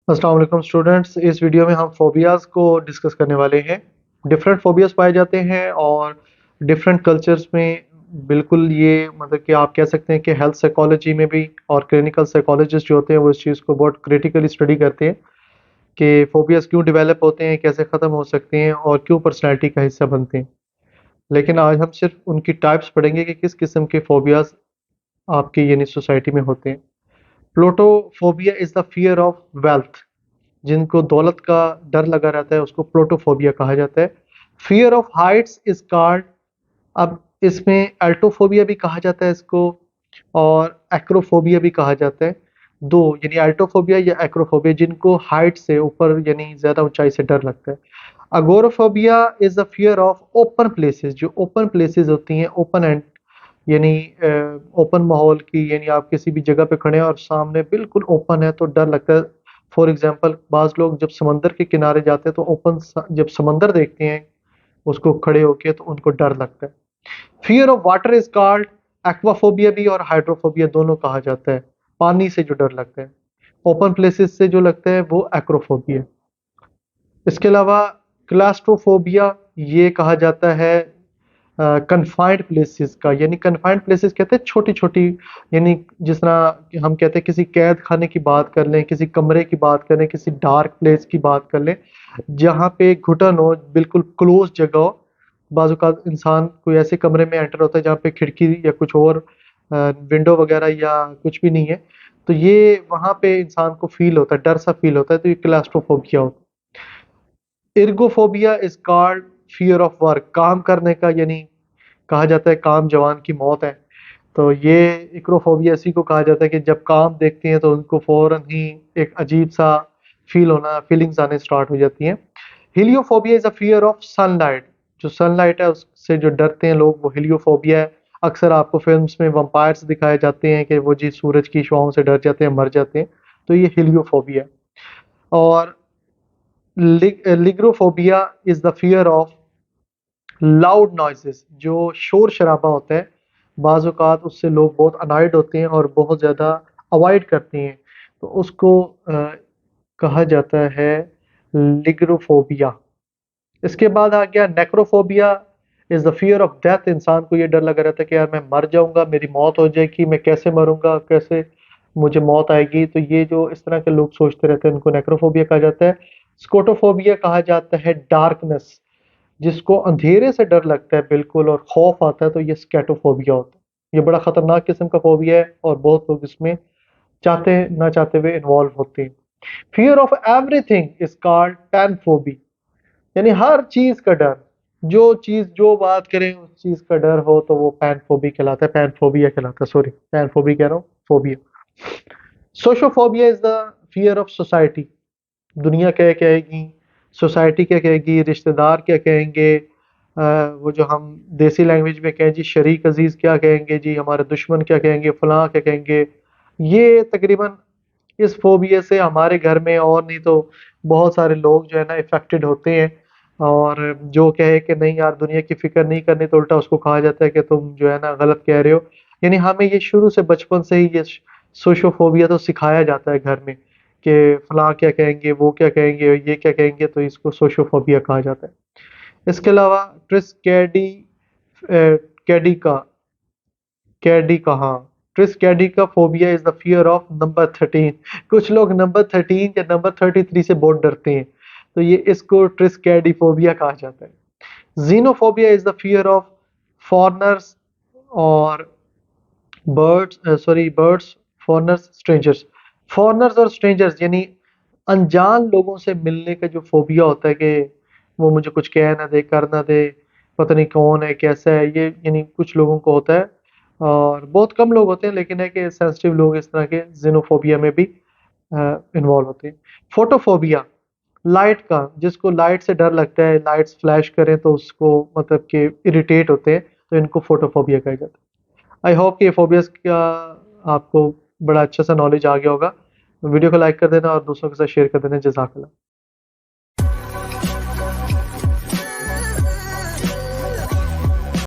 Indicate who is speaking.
Speaker 1: अस्सलाम वालेकुम स्टूडेंट्स। इस वीडियो में हम फोबियाज़ को डिस्कस करने वाले हैं। डिफरेंट फोबियाज़ पाए जाते हैं और डिफरेंट कल्चर्स में बिल्कुल ये मतलब कि आप कह सकते हैं कि हेल्थ साइकोलॉजी में भी और क्लिनिकल साइकोलॉजिस्ट जो होते हैं वो इस चीज़ को बहुत क्रिटिकली स्टडी करते हैं कि फोबियाज़ क्यों डेवलप होते हैं, कैसे ख़त्म हो सकते हैं और क्यों पर्सनैलिटी का हिस्सा बनते हैं। लेकिन आज हम सिर्फ उनकी टाइप्स पढ़ेंगे कि किस किस्म के फोबियाज़ आपकी यानी सोसाइटी में होते हैं। Plutophobia is the fear of wealth. जिनको दौलत का डर लगा रहता है उसको प्लोटोफोबिया कहा जाता है। Fear of Heights is called, अब इसमें अल्टोफोबिया भी कहा जाता है इसको और एक्रोफोबिया भी कहा जाता है। दो यानी अल्टोफोबिया या एक्रोफोबिया, जिनको हाइट से ऊपर यानी ज़्यादा ऊंचाई से डर लगता है। Agoraphobia is the fear of open places. जो ओपन प्लेसेस होती हैं, ओपन एंड यानी ओपन माहौल की, यानी आप किसी भी जगह पे खड़े हैं और सामने बिल्कुल ओपन है तो डर लगता है। फॉर एग्जांपल बाज़ लोग जब समंदर के किनारे जाते हैं तो जब समंदर देखते हैं उसको खड़े होके तो उनको डर लगता है। Fear of water is called aquaphobia भी और हाइड्रोफोबिया दोनों कहा जाता है। पानी से जो डर लगता है, ओपन प्लेसेस से जो लगता है वो एक्रोफोबिया। इसके अलावा क्लास्ट्रोफोबिया ये कहा जाता है कन्फाइंड प्लेसेस का। यानी कन्फाइंड प्लेसेस कहते हैं छोटी छोटी, यानी जिस तरह हम कहते हैं किसी कैद खाने की बात कर लें, किसी कमरे की बात करें, किसी डार्क प्लेस की बात कर लें जहाँ पे घुटन हो, बिल्कुल क्लोज जगह हो। बाज़ इंसान कोई ऐसे कमरे में एंटर होता है जहाँ पे खिड़की या कुछ और विंडो वगैरह या कुछ भी नहीं है, तो ये वहाँ पे इंसान को फील होता है, डर सा फील होता है, तो ये क्लास्ट्रोफोबिया होता है। Ergophobia is called fear of work, काम करने का, यानी कहा जाता है काम जवान की मौत है। तो ये इक्रोफोबिया इसी को कहा जाता है कि जब काम देखते हैं तो उनको फौरन ही एक अजीब सा फीलिंग्स आने स्टार्ट हो जाती हैं। Heliophobia is a fear of sunlight. जो सनलाइट है उससे जो डरते हैं लोग वो हीलियोफोबिया है। अक्सर आपको फिल्म्स में वंपायर्स दिखाए जाते हैं कि वो जी सूरज की शुआओं से डर जाते हैं, मर जाते हैं, तो ये हीलियोफोबिया। और ligyrophobia is the fear of loud noises. जो शोर शराबा होता है, बाज़ औक़ात उससे लोग बहुत अनॉयड होते हैं और बहुत ज़्यादा अवॉइड करते हैं, तो उसको कहा जाता है लिग्रोफोबिया। इसके बाद आ गया necrophobia is the fear of death. इंसान को ये डर लगा रहता है कि यार मैं मर जाऊंगा, मेरी मौत हो जाएगी, मैं कैसे मरूंगा, कैसे मुझे मौत आएगी। तो ये जो इस तरह के लोग सोचते रहते हैं उनको नेक्रोफोबिया कहा जाता है। स्कोटोफोबिया कहा जाता है डार्कनेस। जिसको अंधेरे से डर लगता है बिल्कुल और खौफ आता है, तो ये स्कैटोफोबिया होता है। ये बड़ा खतरनाक किस्म का फोबिया है और बहुत लोग इसमें चाहते ना चाहते हुए इन्वॉल्व होते हैं। Fear of everything is called panphobia. यानी हर चीज का डर, जो चीज जो बात करें उस चीज का डर हो तो वो पैनफोबी कहलाता है, पैनफोबिया कहलाता है, सॉरी पैनफोबी कह रहा हूँ, phobia. Sociophobia is the fear of society. दुनिया क्या कहेगी, सोसाइटी क्या कहेगी, रिश्तेदार क्या कहेंगे, वो जो हम देसी लैंग्वेज में कहें जी शरीक अजीज क्या कहेंगे, जी हमारे दुश्मन क्या कहेंगे, फलां क्या कहेंगे। ये तकरीबन इस फोबिया से हमारे घर में और नहीं तो बहुत सारे लोग जो है ना इफेक्टेड होते हैं। और जो कहे कि नहीं यार दुनिया की फिक्र नहीं करनी, तो उल्टा उसको कहा जाता है कि तुम जो है ना गलत कह रहे हो। यानी हमें ये शुरू से बचपन से ही ये सोशोफोबिया तो सिखाया जाता है घर में कि फलां क्या कहेंगे, वो क्या कहेंगे, ये क्या कहेंगे, तो इसको सोशोफोबिया कहा जाता है। इसके अलावा ट्रिस्कैडी कैडी का कैडी का हाँ ट्रिस्कैडी का phobia is the fear of number 13। कुछ लोग नंबर 13 या नंबर 33 से बहुत डरते हैं, तो ये इसको ट्रिस्कैडी फोबिया कहा जाता है। Xenophobia is the fear of foreigners और बर्ड्स, फॉरनर्स, स्ट्रेंजर्स। फॉरनर्स और स्ट्रेंजर्स यानी अनजान लोगों से मिलने का जो फोबिया होता है कि वो मुझे कुछ कह ना दे, कर ना दे, पता नहीं कौन है, कैसा है ये, यानी कुछ लोगों को होता है और बहुत कम लोग होते हैं, लेकिन है कि सेंसिटिव लोग इस तरह के जिनोफोबिया में भी इन्वॉल्व होते हैं। फोटोफोबिया लाइट का, जिसको लाइट से डर लगता है, लाइट्स फ्लैश करें तो उसको मतलब कि इरिटेट होते हैं, तो इनको फोटोफोबिया कहा जाता है। आई होप कि ये फोबियाज का आपको बड़ा अच्छा सा नॉलेज आ गया होगा। वीडियो को लाइक कर देना और दूसरों के साथ शेयर कर देना। जज़ाकल्लाह।